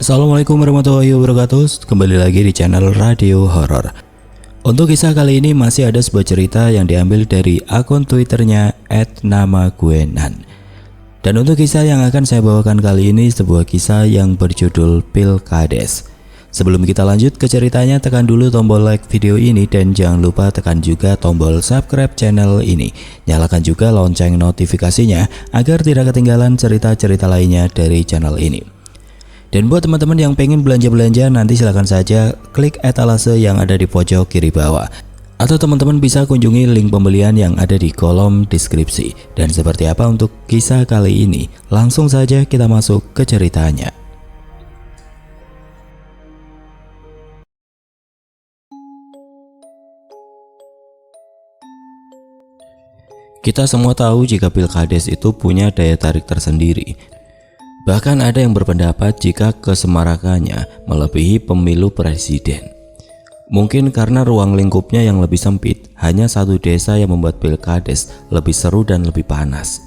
Assalamualaikum warahmatullahi wabarakatuh. Kembali lagi di channel Radio Horor. Untuk kisah kali ini masih ada sebuah cerita yang diambil dari akun Twitternya @namaguenan. Dan untuk kisah yang akan saya bawakan kali ini sebuah kisah yang berjudul Pilkades. Sebelum kita lanjut ke ceritanya, tekan dulu tombol like video ini dan jangan lupa tekan juga tombol subscribe channel ini. Nyalakan juga lonceng notifikasinya agar tidak ketinggalan cerita-cerita lainnya dari channel ini. Dan buat teman-teman yang pengen belanja-belanja, nanti silahkan saja klik etalase yang ada di pojok kiri bawah. Atau teman-teman bisa kunjungi link pembelian yang ada di kolom deskripsi. Dan seperti apa untuk kisah kali ini? Langsung saja kita masuk ke ceritanya. Kita semua tahu jika Pilkades itu punya daya tarik tersendiri. Bahkan ada yang berpendapat jika kesemarakannya melebihi pemilu presiden. Mungkin karena ruang lingkupnya yang lebih sempit, hanya satu desa yang membuat Pilkades lebih seru dan lebih panas.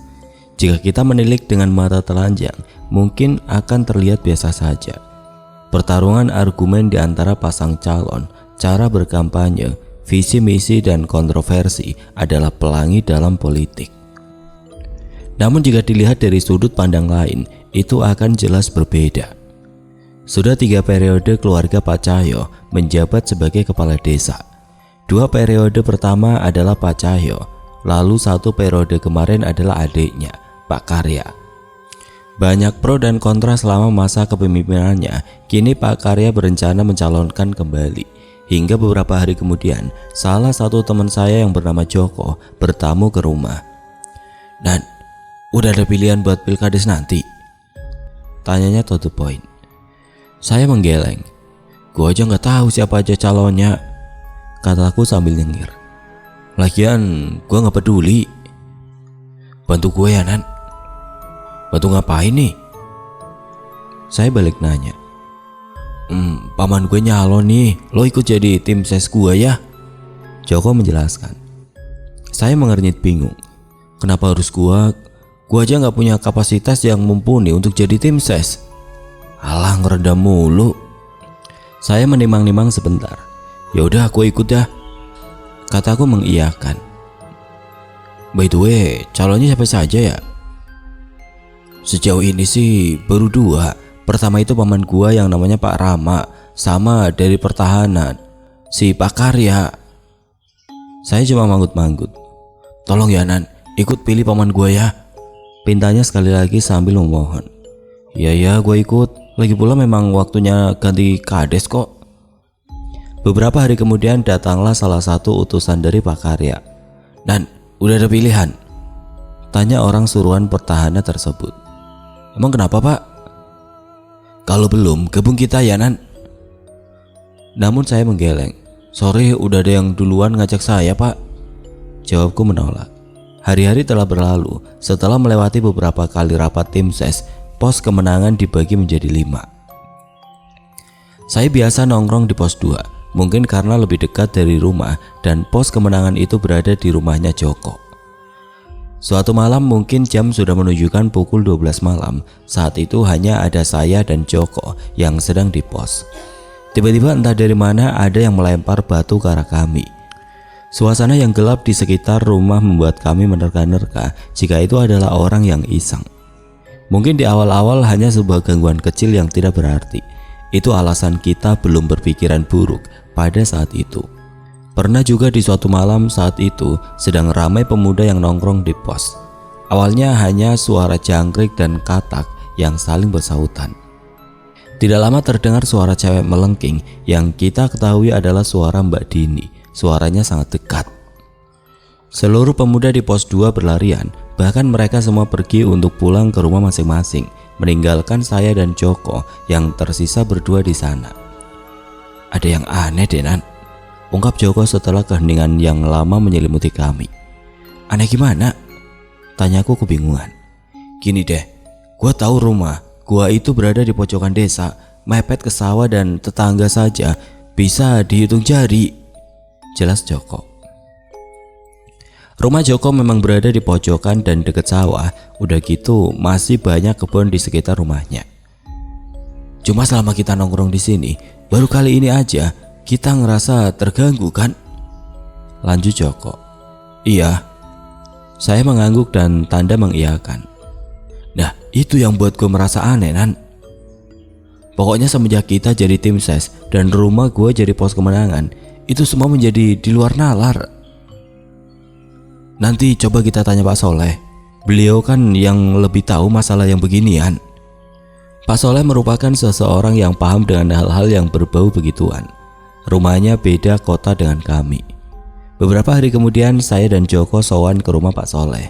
Jika kita menilik dengan mata telanjang, mungkin akan terlihat biasa saja. Pertarungan argumen di antara pasang calon, cara berkampanye, visi misi dan kontroversi adalah pelangi dalam politik. Namun jika dilihat dari sudut pandang lain, itu akan jelas berbeda. Sudah 3 periode keluarga Pak Cahyo menjabat sebagai kepala desa. 2 periode pertama adalah Pak Cahyo, lalu 1 periode kemarin adalah adiknya, Pak Karya. Banyak pro dan kontra selama masa kepemimpinannya. Kini Pak Karya berencana mencalonkan kembali. Hingga beberapa hari kemudian, salah satu teman saya yang bernama Joko bertamu ke rumah. "Dan, udah ada pilihan buat Pilkades nanti?" Tanyanya to the point. Saya menggeleng. "Gua aja nggak tahu siapa aja calonnya," kataku sambil nyengir. "Lagian gua nggak peduli." "Bantu gue ya, Nan." "Bantu ngapain nih?" Saya balik nanya. Paman gue nyalon nih, lo ikut jadi tim ses gue ya." Joko menjelaskan. Saya mengernyit bingung. Kenapa harus gua? Gua aja nggak punya kapasitas yang mumpuni untuk jadi tim ses. Alah, ngeredam mulu. Saya menimang-nimang sebentar. "Ya udah, aku ikut dah," kataku mengiyakan. "By the way, calonnya siapa saja ya?" "Sejauh ini sih baru 2. Pertama itu paman gua yang namanya Pak Rama, sama dari pertahanan, si Pak Karya." Saya cuma manggut-manggut. "Tolong ya, Nan, ikut pilih paman gua ya," pintanya sekali lagi sambil memohon. Ya, gue ikut. Lagi pula memang waktunya ganti kades kok." Beberapa hari kemudian datanglah salah satu utusan dari Pak Karya. "Dan, udah ada pilihan?" tanya orang suruhan pertahanan tersebut. "Emang kenapa, Pak?" "Kalau belum, gabung kita ya, Nan." Namun saya menggeleng. "Sorry, udah ada yang duluan ngajak saya, Pak." Jawabku menolak. Hari-hari telah berlalu. Setelah melewati beberapa kali rapat tim ses, pos kemenangan dibagi menjadi 5. Saya biasa nongkrong di pos 2, mungkin karena lebih dekat dari rumah dan pos kemenangan itu berada di rumahnya Joko. Suatu malam, mungkin jam sudah menunjukkan pukul 12 malam. Saat itu hanya ada saya dan Joko yang sedang di pos. Tiba-tiba entah dari mana ada yang melempar batu ke arah kami. Suasana yang gelap di sekitar rumah membuat kami menerka-nerka jika itu adalah orang yang iseng. Mungkin di awal-awal hanya sebuah gangguan kecil yang tidak berarti. Itu alasan kita belum berpikiran buruk pada saat itu. Pernah juga di suatu malam saat itu sedang ramai pemuda yang nongkrong di pos. Awalnya hanya suara jangkrik dan katak yang saling bersahutan. Tidak lama terdengar suara cewek melengking yang kita ketahui adalah suara Mbak Dini. Suaranya sangat dekat. Seluruh pemuda di pos 2 berlarian, bahkan mereka semua pergi untuk pulang ke rumah masing-masing, meninggalkan saya dan Joko yang tersisa berdua di sana. "Ada yang aneh deh, Nan," ungkap Joko setelah keheningan yang lama menyelimuti kami. "Aneh gimana?" tanyaku kebingungan. "Gini deh, gua tahu rumah gua itu berada di pojokan desa, mepet ke sawah dan tetangga saja bisa dihitung jari," jelas Joko. Rumah Joko memang berada di pojokan dan dekat sawah. Udah gitu masih banyak kebun di sekitar rumahnya. Cuma selama kita nongkrong di sini, baru kali ini aja kita ngerasa terganggu kan? Lanjut Joko. Iya. Saya mengangguk dan tanda mengiyakan. Nah, itu yang buat gue merasa aneh, Nan. Pokoknya semenjak kita jadi tim ses dan rumah gue jadi pos kemenangan, itu semua menjadi di luar nalar. Nanti coba kita tanya Pak Soleh. Beliau kan yang lebih tahu masalah yang beginian. Pak Soleh merupakan seseorang yang paham dengan hal-hal yang berbau begituan. Rumahnya beda kota dengan kami. Beberapa hari kemudian saya dan Joko sowan ke rumah Pak Soleh.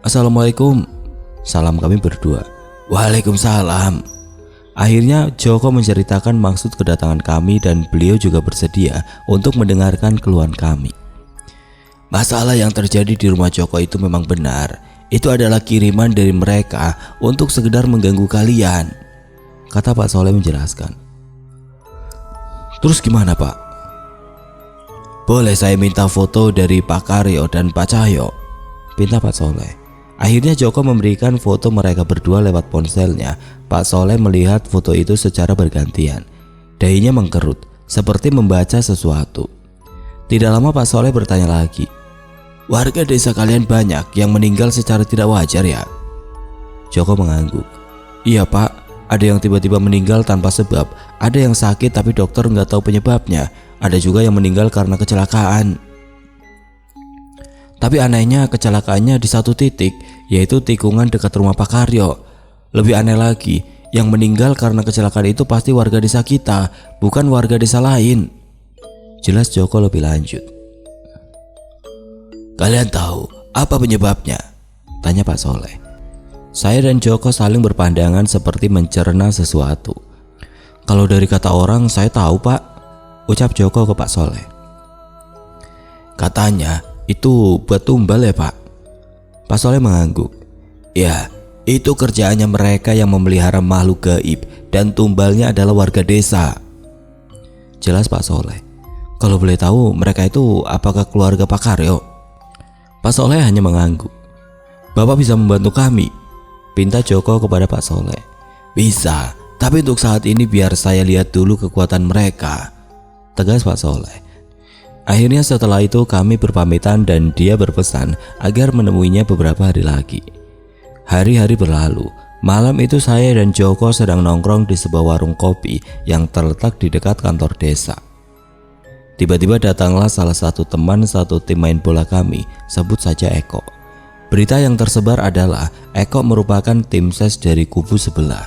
Assalamualaikum. Salam kami berdua. Waalaikumsalam. Akhirnya Joko menceritakan maksud kedatangan kami dan beliau juga bersedia untuk mendengarkan keluhan kami. Masalah yang terjadi di rumah Joko itu memang benar. Itu adalah kiriman dari mereka untuk sekedar mengganggu kalian, kata Pak Soleh menjelaskan. Terus gimana Pak? Boleh saya minta foto dari Pak Karyo dan Pak Cahyo? Pinta Pak Soleh. Akhirnya Joko memberikan foto mereka berdua lewat ponselnya. Pak Soleh melihat foto itu secara bergantian. Dahinya mengkerut seperti membaca sesuatu. Tidak lama Pak Soleh bertanya lagi. Warga desa kalian banyak yang meninggal secara tidak wajar ya? Joko mengangguk. Iya Pak, ada yang tiba-tiba meninggal tanpa sebab. Ada yang sakit tapi dokter nggak tahu penyebabnya. Ada juga yang meninggal karena kecelakaan. Tapi anehnya kecelakaannya di satu titik, yaitu tikungan dekat rumah Pak Karyo. Lebih aneh lagi, yang meninggal karena kecelakaan itu pasti warga desa kita, bukan warga desa lain. Jelas Joko lebih lanjut. Kalian tahu apa penyebabnya? Tanya Pak Soleh. Saya dan Joko saling berpandangan seperti mencerna sesuatu. Kalau dari kata orang saya tahu Pak, ucap Joko ke Pak Soleh. Katanya itu buat tumbal ya Pak? Pak Soleh mengangguk. Ya, itu kerjaannya mereka yang memelihara makhluk gaib dan tumbalnya adalah warga desa. Jelas Pak Soleh. Kalau boleh tahu mereka itu apakah keluarga Pak Karyo? Pak Soleh hanya mengangguk. Bapak bisa membantu kami? Pinta Joko kepada Pak Soleh. Bisa, tapi untuk saat ini biar saya lihat dulu kekuatan mereka, tegas Pak Soleh. Akhirnya setelah itu kami berpamitan dan dia berpesan agar menemuinya beberapa hari lagi. Hari-hari berlalu. Malam itu saya dan Joko sedang nongkrong di sebuah warung kopi yang terletak di dekat kantor desa. Tiba-tiba datanglah salah satu teman satu tim main bola kami, sebut saja Eko. Berita yang tersebar adalah Eko merupakan tim ses dari kubu sebelah.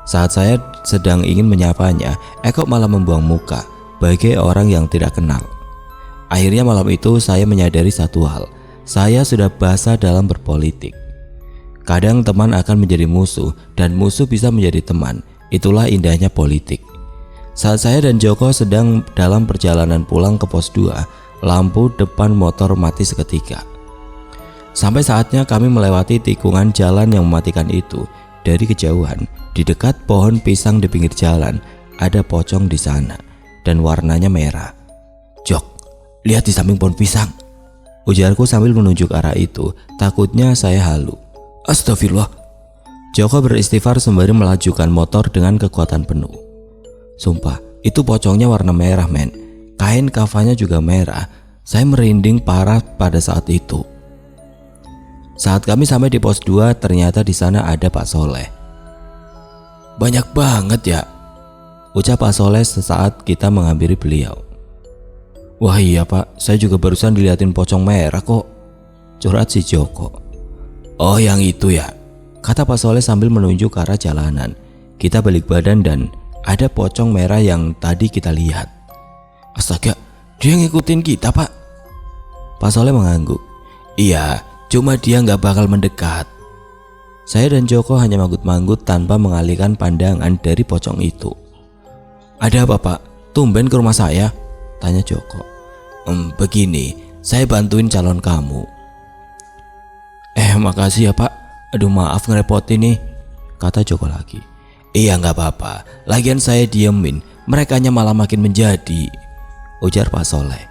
Saat saya sedang ingin menyapanya, Eko malah membuang muka bagai orang yang tidak kenal. Akhirnya malam itu saya menyadari satu hal, saya sudah basah dalam berpolitik. Kadang teman akan menjadi musuh dan musuh bisa menjadi teman, itulah indahnya politik. Saat saya dan Joko sedang dalam perjalanan pulang ke pos 2, lampu depan motor mati seketika. Sampai saatnya kami melewati tikungan jalan yang mematikan itu. Dari kejauhan, di dekat pohon pisang di pinggir jalan, ada pocong di sana dan warnanya merah. Jok, lihat di samping pohon pisang, ujarku sambil menunjuk arah itu. Takutnya saya halu. Astagfirullah. Joko beristighfar sembari melajukan motor dengan kekuatan penuh. Sumpah, itu pocongnya warna merah men. Kain kafanya juga merah. Saya merinding parah pada saat itu. Saat kami sampai di pos 2, ternyata di sana ada Pak Soleh. Banyak banget ya, ucap Pak Soleh sesaat kita menghampiri beliau. Wah iya Pak, saya juga barusan diliatin pocong merah kok, curhat si Joko. Oh yang itu ya, kata Pak Soleh sambil menunjuk ke arah jalanan. Kita balik badan dan ada pocong merah yang tadi kita lihat. Astaga, dia ngikutin kita Pak. Pak Soleh mengangguk. Iya, cuma dia nggak bakal mendekat. Saya dan Joko hanya manggut-manggut tanpa mengalihkan pandangan dari pocong itu. Ada apa Pak? Tumben ke rumah saya? Tanya Joko. Begini, saya bantuin calon kamu. Makasih ya Pak. Aduh maaf ngerepotin nih, kata Joko lagi. Iya nggak apa-apa, lagian saya diemin, merekanya malah makin menjadi, ujar Pak Soleh.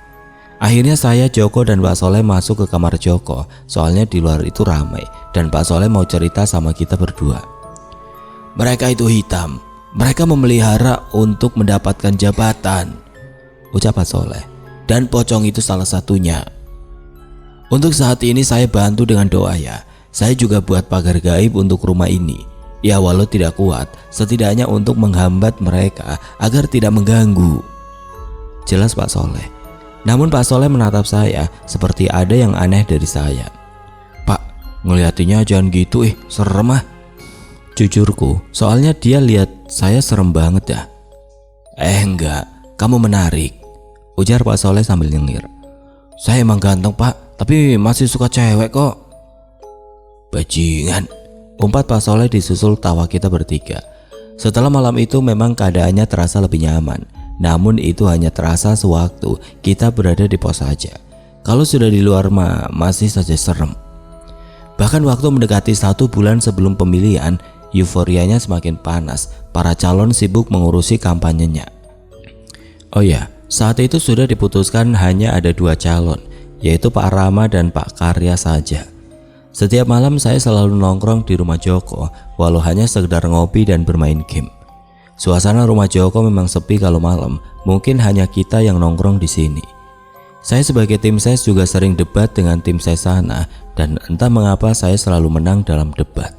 Akhirnya saya, Joko dan Pak Soleh masuk ke kamar Joko, soalnya di luar itu ramai dan Pak Soleh mau cerita sama kita berdua. Mereka itu hitam, Mereka memelihara untuk mendapatkan jabatan, ucap Pak Soleh. Dan pocong itu salah satunya. Untuk saat ini saya bantu dengan doa ya. Saya juga buat pagar gaib untuk rumah ini. Ya walau tidak kuat, setidaknya untuk menghambat mereka agar tidak mengganggu. Jelas Pak Soleh. Namun Pak Soleh menatap saya seperti ada yang aneh dari saya. Pak, ngeliatinya jangan gitu, serem ah. Jujurku, soalnya dia lihat saya serem banget ya. Enggak, kamu menarik, ujar Pak Soleh sambil nyengir. Saya emang ganteng Pak, tapi masih suka cewek kok. Bajingan, umpat Pak Soleh disusul tawa kita bertiga. Setelah malam itu memang keadaannya terasa lebih nyaman. Namun itu hanya terasa sewaktu kita berada di pos saja. Kalau sudah di luar masih saja serem. Bahkan waktu mendekati 1 bulan sebelum pemilihan, euforianya semakin panas. Para calon sibuk mengurusi kampanyenya. Oh ya, saat itu sudah diputuskan hanya ada 2 calon, yaitu Pak Rama dan Pak Karya saja. Setiap malam saya selalu nongkrong di rumah Joko, walau hanya sekedar ngopi dan bermain game. Suasana rumah Joko memang sepi kalau malam, mungkin hanya kita yang nongkrong di sini. Saya sebagai tim ses juga sering debat dengan tim ses sana, dan entah mengapa saya selalu menang dalam debat.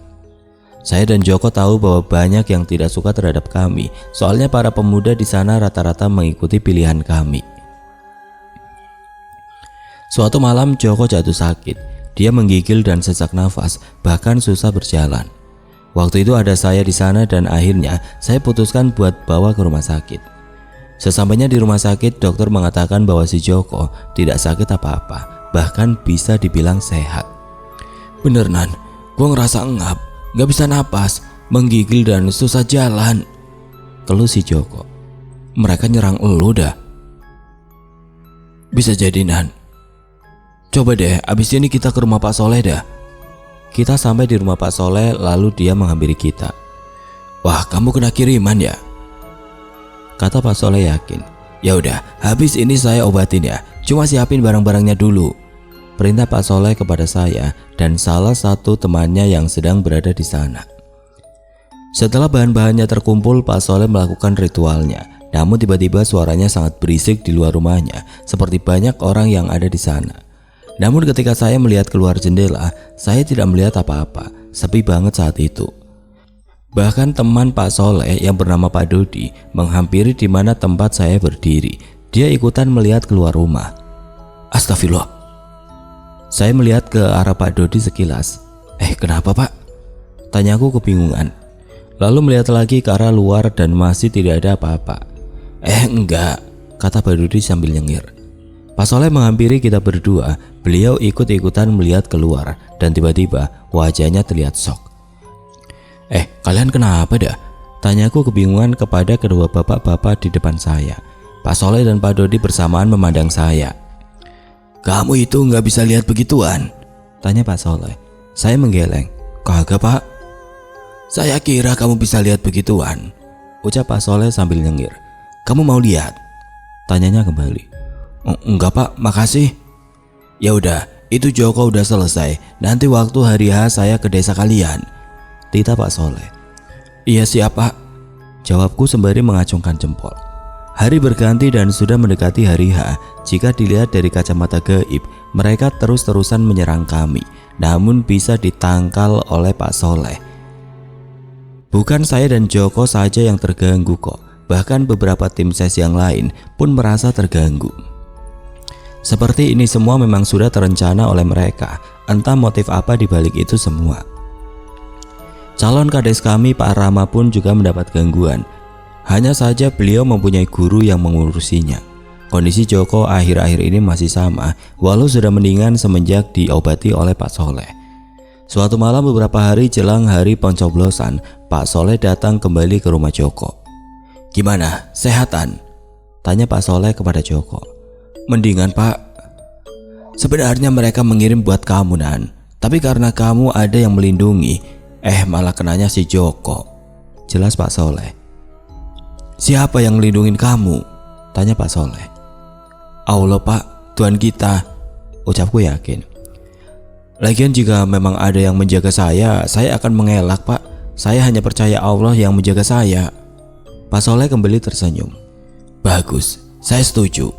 Saya dan Joko tahu bahwa banyak yang tidak suka terhadap kami, soalnya para pemuda di sana rata-rata mengikuti pilihan kami. Suatu malam Joko jatuh sakit, dia menggigil dan sesak nafas, bahkan susah berjalan. Waktu itu ada saya di sana dan akhirnya saya putuskan buat bawa ke rumah sakit. Sesampainya di rumah sakit, dokter mengatakan bahwa si Joko tidak sakit apa-apa, bahkan bisa dibilang sehat. Bener Nan, gua ngerasa engap, gak bisa napas, menggigil dan susah jalan, keluh si Joko. Mereka nyerang elu dah. Bisa jadi Nan. Coba deh, abis ini kita ke rumah Pak Soleh dah. Kita sampai di rumah Pak Soleh lalu dia menghampiri kita. Wah, kamu kena kiriman ya? Kata Pak Soleh yakin. Ya udah, habis ini saya obatin ya. Cuma siapin barang-barangnya dulu, perintah Pak Soleh kepada saya dan salah satu temannya yang sedang berada di sana. Setelah bahan-bahannya terkumpul, Pak Soleh melakukan ritualnya. Namun tiba-tiba suaranya sangat berisik di luar rumahnya, seperti banyak orang yang ada di sana. Namun ketika saya melihat keluar jendela, saya tidak melihat apa-apa, sepi banget saat itu. Bahkan teman Pak Soleh yang bernama Pak Dodi menghampiri di mana tempat saya berdiri. Dia ikutan melihat keluar rumah. Astagfirullah. Saya melihat ke arah Pak Dodi sekilas. Kenapa Pak? Tanyaku kebingungan. Lalu melihat lagi ke arah luar dan masih tidak ada apa-apa. Enggak, kata Pak Dodi sambil nyengir. Pak Soleh menghampiri kita berdua. Beliau ikut-ikutan melihat keluar dan tiba-tiba wajahnya terlihat shock. Kalian kenapa dah? Tanyaku kebingungan kepada kedua bapak-bapak di depan saya. Pak Soleh dan Pak Dodi bersamaan memandang saya. Kamu itu nggak bisa lihat begituan? Tanya Pak Soleh. Saya menggeleng. Kagak Pak. Saya kira kamu bisa lihat begituan, ucap Pak Soleh sambil nyengir. Kamu mau lihat? Tanyanya kembali. Enggak Pak, makasih. Ya udah, itu Joko udah selesai. Nanti waktu hari H saya ke desa kalian, titah Pak Soleh. Iya siap Pak, jawabku sembari mengacungkan jempol. Hari berganti dan sudah mendekati hari H. Jika dilihat dari kacamata gaib, mereka terus-terusan menyerang kami, namun bisa ditangkal oleh Pak Soleh. Bukan saya dan Joko saja yang terganggu kok, bahkan beberapa tim ses yang lain pun merasa terganggu. Seperti ini semua memang sudah terencana oleh mereka, entah motif apa dibalik itu semua. Calon kades kami Pak Rama pun juga mendapat gangguan. Hanya saja beliau mempunyai guru yang mengurusinya. Kondisi Joko akhir-akhir ini masih sama, walau sudah mendingan semenjak diobati oleh Pak Soleh. Suatu malam beberapa hari jelang hari pencoblosan, Pak Soleh datang kembali ke rumah Joko. Gimana, sehatan? Tanya Pak Soleh kepada Joko. Mendingan Pak. Sebenarnya mereka mengirim buat kamu Nan, tapi karena kamu ada yang melindungi, malah kenanya si Joko. Jelas Pak Soleh. Siapa yang melindungi kamu? Tanya Pak Soleh. Allah Pak, Tuhan kita, ucapku yakin. Lagian jika memang ada yang menjaga saya akan mengelak Pak. Saya hanya percaya Allah yang menjaga saya. Pak Soleh kembali tersenyum. Bagus, saya setuju.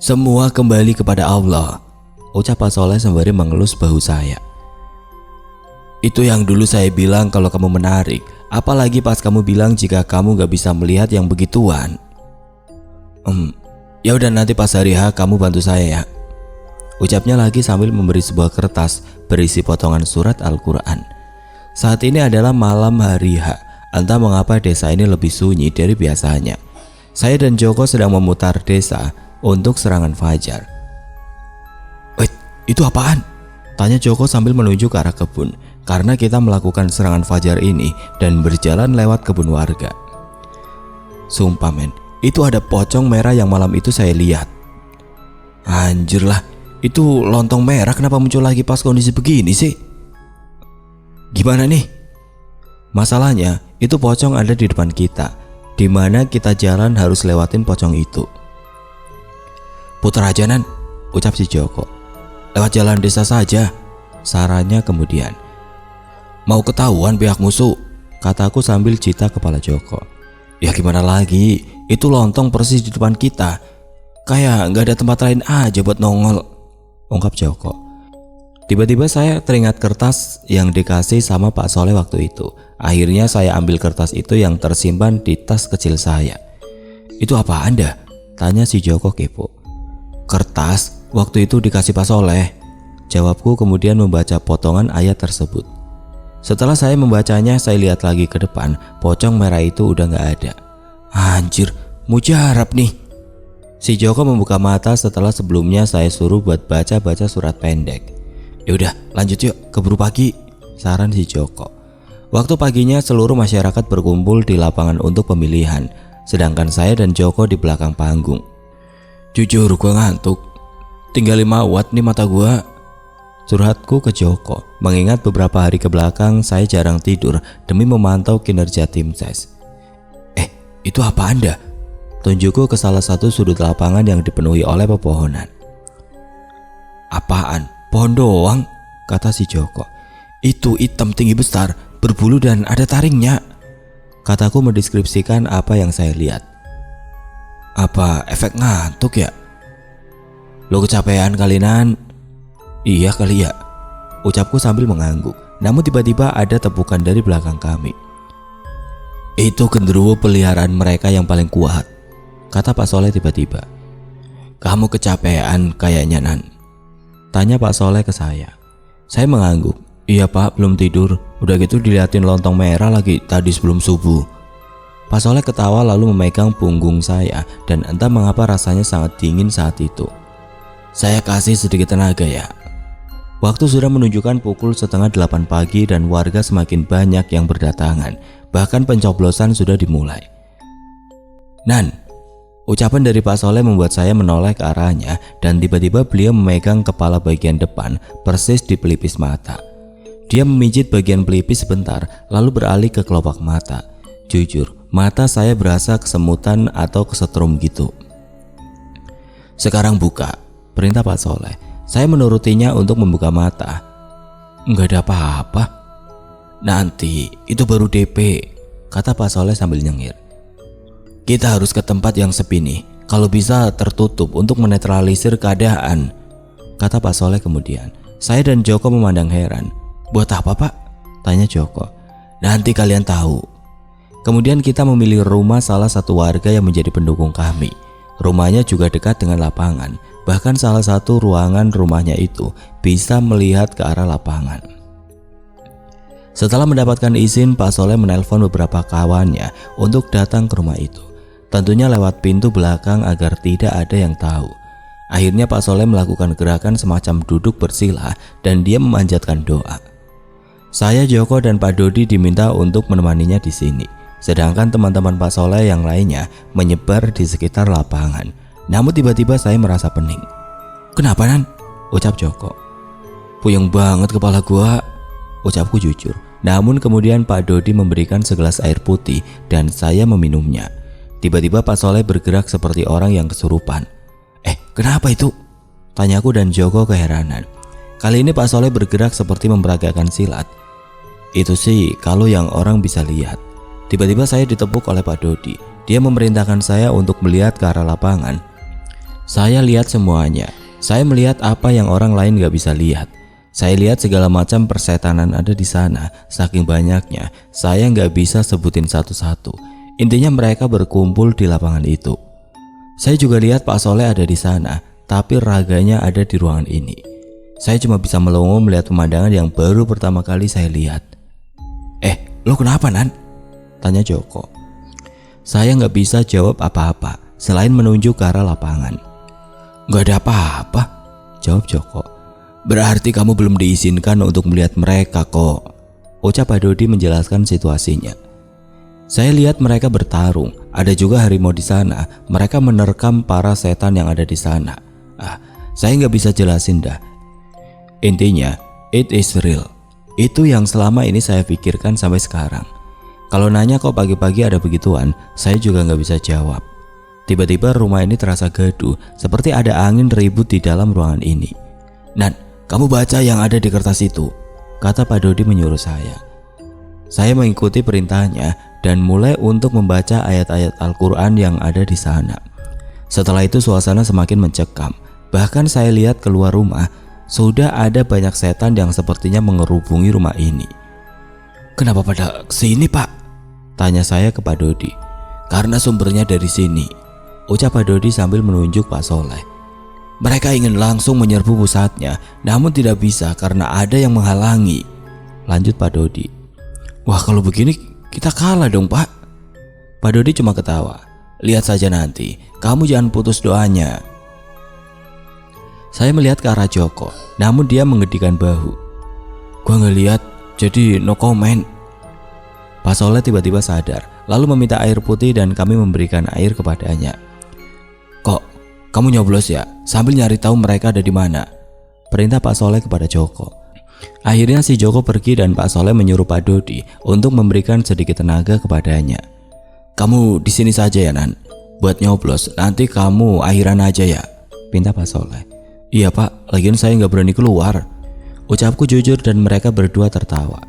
Semua kembali kepada Allah, ucap Pak Soleh sembari mengelus bahu saya. Itu yang dulu saya bilang kalau kamu menarik. Apalagi pas kamu bilang jika kamu gak bisa melihat yang begituan. Ya udah, nanti pas hari H kamu bantu saya ya, ucapnya lagi sambil memberi sebuah kertas berisi potongan surat Al-Quran. Saat ini adalah malam hari H. Entah mengapa desa ini lebih sunyi dari biasanya. Saya dan Joko sedang memutar desa untuk serangan fajar. Wait, itu apaan? Tanya Joko sambil menuju ke arah kebun, karena kita melakukan serangan fajar ini dan berjalan lewat kebun warga. Sumpah men, itu ada pocong merah yang malam itu saya lihat. Anjir lah, itu lontong merah kenapa muncul lagi pas kondisi begini sih? Gimana nih? Masalahnya itu pocong ada di depan kita, dimana kita jalan harus lewatin pocong itu. Putar aja Nan, ucap si Joko. Lewat jalan desa saja, sarannya kemudian. Mau ketahuan pihak musuh, kataku sambil cita kepala Joko. Ya gimana lagi, itu lontong persis di depan kita. Kayak gak ada tempat lain aja buat nongol, ungkap Joko. Tiba-tiba saya teringat kertas yang dikasih sama Pak Soleh waktu itu. Akhirnya saya ambil kertas itu yang tersimpan di tas kecil saya. Itu apa Anda? Tanya si Joko kepo. Kertas waktu itu dikasih Pak Soleh, jawabku kemudian membaca potongan ayat tersebut. Setelah saya membacanya, saya lihat lagi ke depan, pocong merah itu udah gak ada. Anjir, mujarab nih. Si Joko membuka mata setelah sebelumnya saya suruh buat baca-baca surat pendek. Yaudah lanjut yuk, keburu pagi, saran si Joko. Waktu paginya seluruh masyarakat berkumpul di lapangan untuk pemilihan, sedangkan saya dan Joko di belakang panggung. Jujur gue ngantuk, tinggal 5 watt nih mata gue, curhatku ke Joko, mengingat beberapa hari ke belakang saya jarang tidur demi memantau kinerja tim ses. Itu apa Anda? Tunjukku ke salah satu sudut lapangan yang dipenuhi oleh pepohonan. Apaan? Pohon doang, kata si Joko. Itu hitam tinggi besar, berbulu dan ada taringnya, kataku mendeskripsikan apa yang saya lihat. Apa efek ngantuk ya? Lo kecapean kali Nan? Iya kali ya, ucapku sambil mengangguk. Namun tiba-tiba ada tepukan dari belakang kami. Itu genderuwo peliharaan mereka yang paling kuat, kata Pak Soleh tiba-tiba. Kamu kecapean kayaknya Nan, tanya Pak Soleh ke saya. Saya mengangguk. Iya Pak, belum tidur. Udah gitu diliatin lontong merah lagi tadi sebelum subuh. Pak Soleh ketawa lalu memegang punggung saya, dan entah mengapa rasanya sangat dingin saat itu. Saya kasih sedikit tenaga ya. Waktu sudah menunjukkan pukul 7:30 pagi dan warga semakin banyak yang berdatangan. Bahkan pencoblosan sudah dimulai. Nan, ucapan dari Pak Soleh membuat saya menoleh ke arahnya, dan tiba-tiba beliau memegang kepala bagian depan persis di pelipis mata. Dia memijit bagian pelipis sebentar, lalu beralih ke kelopak mata. Jujur, mata saya berasa kesemutan atau kesetrum gitu. Sekarang buka, perintah Pak Soleh. Saya menurutinya untuk membuka mata. Enggak ada apa-apa. Nanti itu baru DP, kata Pak Soleh sambil nyengir. Kita harus ke tempat yang sepi nih, kalau bisa tertutup untuk menetralisir keadaan, kata Pak Soleh kemudian. Saya dan Joko memandang heran. Buat apa Pak? Tanya Joko. Nanti kalian tahu. Kemudian kita memilih rumah salah satu warga yang menjadi pendukung kami. Rumahnya juga dekat dengan lapangan. Bahkan salah satu ruangan rumahnya itu bisa melihat ke arah lapangan. Setelah mendapatkan izin, Pak Soleh menelpon beberapa kawannya untuk datang ke rumah itu. Tentunya lewat pintu belakang agar tidak ada yang tahu. Akhirnya Pak Soleh melakukan gerakan semacam duduk bersila dan dia memanjatkan doa. Saya, Joko dan Pak Dodi diminta untuk menemaninya di sini. Sedangkan teman-teman Pak Soleh yang lainnya menyebar di sekitar lapangan. Namun tiba-tiba saya merasa pening. Kenapa Nan? Ucap Joko. Puyeng banget kepala gua, ucapku jujur. Namun kemudian Pak Dodi memberikan segelas air putih dan saya meminumnya. Tiba-tiba Pak Soleh bergerak seperti orang yang kesurupan. Kenapa itu? Tanyaku dan Joko keheranan. Kali ini Pak Soleh bergerak seperti memperagakan silat. Itu sih kalau yang orang bisa lihat. Tiba-tiba saya ditepuk oleh Pak Dodi. Dia memerintahkan saya untuk melihat ke arah lapangan. Saya lihat semuanya. Saya melihat apa yang orang lain gak bisa lihat. Saya lihat segala macam persetanan ada di sana. Saking banyaknya, saya gak bisa sebutin satu-satu. Intinya mereka berkumpul di lapangan itu. Saya juga lihat Pak Soleh ada di sana, tapi raganya ada di ruangan ini. Saya cuma bisa melongo melihat pemandangan yang baru pertama kali saya lihat. Lo kenapa, Nan? Tanya Joko. Saya gak bisa jawab apa-apa selain menunjuk ke arah lapangan. Gak ada apa-apa, jawab Joko. Berarti kamu belum diizinkan untuk melihat mereka kok, ucap Pak Dodi menjelaskan situasinya. Saya lihat mereka bertarung, ada juga harimau di sana. Mereka menerkam para setan yang ada di sana. Saya gak bisa jelasin dah. Intinya, it is real. Itu yang selama ini saya pikirkan sampai sekarang. Kalau nanya kok pagi-pagi ada begituan, saya juga gak bisa jawab. Tiba-tiba rumah ini terasa gaduh, seperti ada angin ribut di dalam ruangan ini. Nan, kamu baca yang ada di kertas itu, kata Pak Dodi menyuruh saya. Saya mengikuti perintahnya dan mulai untuk membaca ayat-ayat Al-Quran yang ada di sana. Setelah itu suasana semakin mencekam. Bahkan saya lihat keluar rumah, sudah ada banyak setan yang sepertinya mengerubungi rumah ini. Kenapa pada kesini, Pak? Tanya saya ke Pak Dodi. Karena sumbernya dari sini, ucap Pak Dodi sambil menunjuk Pak Soleh. Mereka ingin langsung menyerbu pusatnya, namun tidak bisa karena ada yang menghalangi, lanjut Pak Dodi. Wah, kalau begini kita kalah dong, Pak. Pak Dodi cuma ketawa. Lihat saja nanti, kamu jangan putus doanya. Saya melihat ke arah Joko, namun dia mengedihkan bahu. Gua nggak lihat, jadi no comment. Pak Soleh tiba-tiba sadar, lalu meminta air putih dan kami memberikan air kepadanya. Kok kamu nyoblos ya, sambil nyari tahu mereka ada di mana? Perintah Pak Soleh kepada Joko. Akhirnya si Joko pergi dan Pak Soleh menyuruh Pak Dodi untuk memberikan sedikit tenaga kepadanya. Kamu di sini saja ya, Nan. Buat nyoblos, nanti kamu akhiran aja ya, pinta Pak Soleh. Iya, Pak, lagian saya nggak berani keluar, ucapku jujur dan mereka berdua tertawa.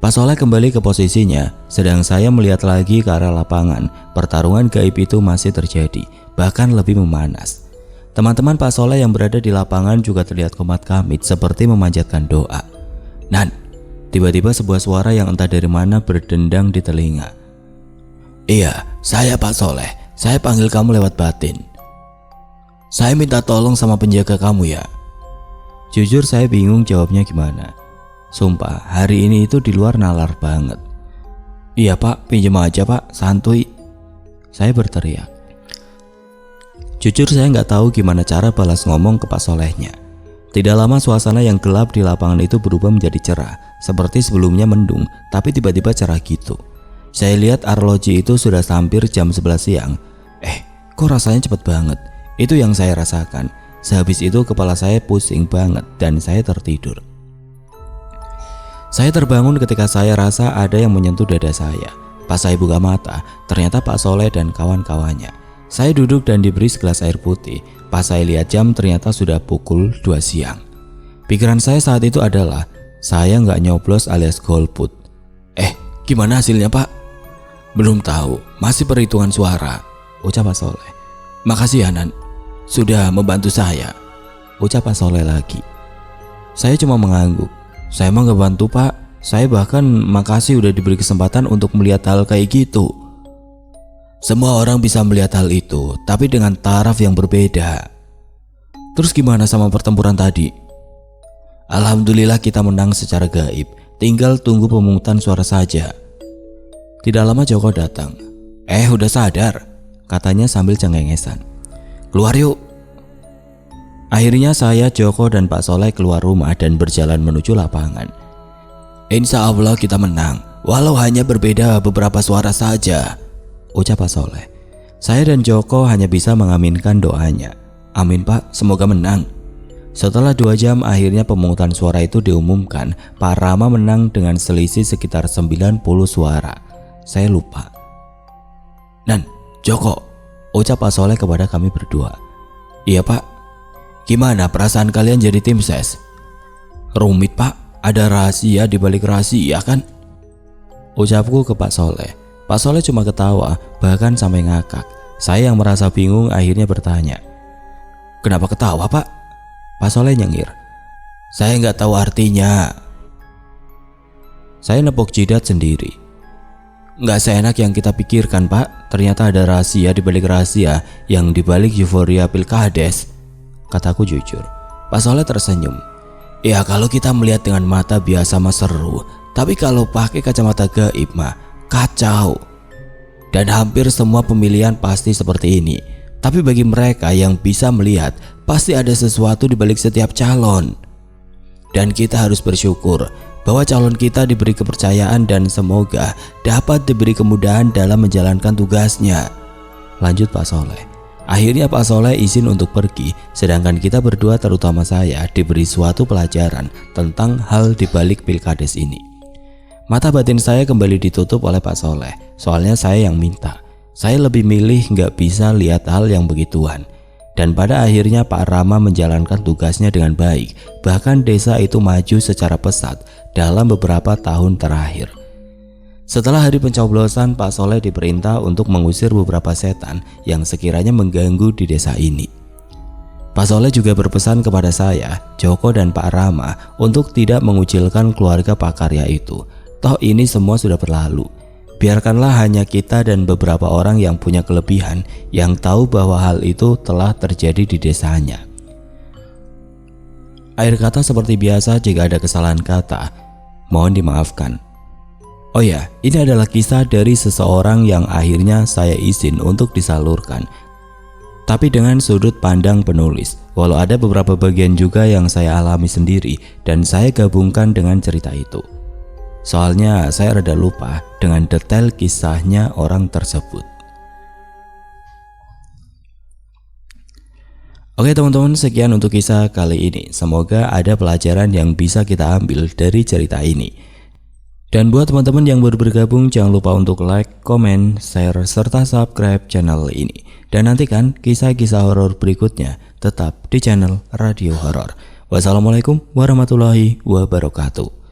Pak Soleh kembali ke posisinya, sedang saya melihat lagi ke arah lapangan. Pertarungan gaib itu masih terjadi, bahkan lebih memanas. Teman-teman Pak Soleh yang berada di lapangan juga terlihat komat kamit seperti memanjatkan doa. Nan, tiba-tiba sebuah suara yang entah dari mana berdendang di telinga. Iya, saya Pak Soleh, saya panggil kamu lewat batin. Saya minta tolong sama penjaga kamu ya. Jujur saya bingung jawabnya gimana. Sumpah, hari ini itu di luar nalar banget. Iya, Pak, pinjam aja, Pak, santuy, saya berteriak. Jujur saya nggak tahu gimana cara balas ngomong ke Pak Solehnya. Tidak lama suasana yang gelap di lapangan itu berubah menjadi cerah. Seperti sebelumnya mendung, tapi tiba-tiba cerah gitu. Saya lihat arloji itu sudah hampir jam 11 siang. Kok rasanya cepet banget? Itu yang saya rasakan. Sehabis itu kepala saya pusing banget dan saya tertidur. Saya terbangun ketika saya rasa ada yang menyentuh dada saya. Pas saya buka mata, ternyata Pak Soleh dan kawan-kawannya. Saya duduk dan diberi segelas air putih. Pas saya lihat jam ternyata sudah pukul 2 siang. Pikiran saya saat itu adalah, saya nggak nyoblos alias golput. Gimana hasilnya, Pak? Belum tahu, masih perhitungan suara, ucap Pak Soleh. Makasih ya, Nan, sudah membantu saya, ucap Pak Soleh lagi. Saya cuma mengangguk. Saya emang gak bantu, Pak. Saya bahkan makasih udah diberi kesempatan untuk melihat hal kayak gitu. Semua orang bisa melihat hal itu, tapi dengan taraf yang berbeda. Terus gimana sama pertempuran tadi? Alhamdulillah kita menang secara gaib. Tinggal tunggu pemungutan suara saja. Tidak lama Joko datang. Udah sadar, katanya sambil cengengesan. Keluar yuk. Akhirnya saya, Joko dan Pak Soleh keluar rumah dan berjalan menuju lapangan. Insya Allah kita menang, walau hanya berbeda beberapa suara saja, ucap Pak Soleh. Saya dan Joko hanya bisa mengaminkan doanya. Amin, Pak, semoga menang. Setelah 2 jam akhirnya pemungutan suara itu diumumkan. Pak Rama menang dengan selisih sekitar 90 suara. Saya lupa. Nan, Joko, ucap Pak Soleh kepada kami berdua. Iya, Pak. Gimana perasaan kalian jadi tim ses? Rumit, Pak, ada rahasia di balik rahasia kan? ucapku ke Pak Soleh. Pak Soleh cuma ketawa, bahkan sampai ngakak. Saya yang merasa bingung akhirnya bertanya, "Kenapa ketawa, Pak?" Pak Soleh nyengir, "Saya nggak tahu artinya." Saya nepuk jidat sendiri. "Nggak seenak yang kita pikirkan, Pak. Ternyata ada rahasia di balik rahasia yang dibalik euforia Pilkades," kataku jujur. Pak Soleh tersenyum. "Ya kalau kita melihat dengan mata biasa mah seru, tapi kalau pakai kacamata gaib mah kacau. Dan hampir semua pemilihan pasti seperti ini. Tapi bagi mereka yang bisa melihat, pasti ada sesuatu di balik setiap calon. Dan kita harus bersyukur bahwa calon kita diberi kepercayaan dan semoga dapat diberi kemudahan dalam menjalankan tugasnya," lanjut Pak Soleh. Akhirnya Pak Soleh izin untuk pergi, sedangkan kita berdua terutama saya diberi suatu pelajaran tentang hal di balik Pilkades ini. Mata batin saya kembali ditutup oleh Pak Soleh, soalnya saya yang minta. Saya lebih milih nggak bisa lihat hal yang begituan. Dan pada akhirnya Pak Rama menjalankan tugasnya dengan baik, bahkan desa itu maju secara pesat dalam beberapa tahun terakhir. Setelah hari pencoblosan, Pak Soleh diperintah untuk mengusir beberapa setan yang sekiranya mengganggu di desa ini. Pak Soleh juga berpesan kepada saya, Joko dan Pak Rama untuk tidak mengucilkan keluarga Pak Karya itu. Toh ini semua sudah berlalu. Biarkanlah hanya kita dan beberapa orang yang punya kelebihan yang tahu bahwa hal itu telah terjadi di desanya. Akhir kata seperti biasa, jika ada kesalahan kata, mohon dimaafkan. Oh ya, ini adalah kisah dari seseorang yang akhirnya saya izin untuk disalurkan, tapi dengan sudut pandang penulis. Walau ada beberapa bagian juga yang saya alami sendiri dan saya gabungkan dengan cerita itu. Soalnya saya rada lupa dengan detail kisahnya orang tersebut. Oke teman-teman, sekian untuk kisah kali ini. Semoga ada pelajaran yang bisa kita ambil dari cerita ini. Dan buat teman-teman yang baru bergabung, jangan lupa untuk like, komen, share, serta subscribe channel ini. Dan nantikan kisah-kisah horor berikutnya tetap di channel Radio Horor. Wassalamualaikum warahmatullahi wabarakatuh.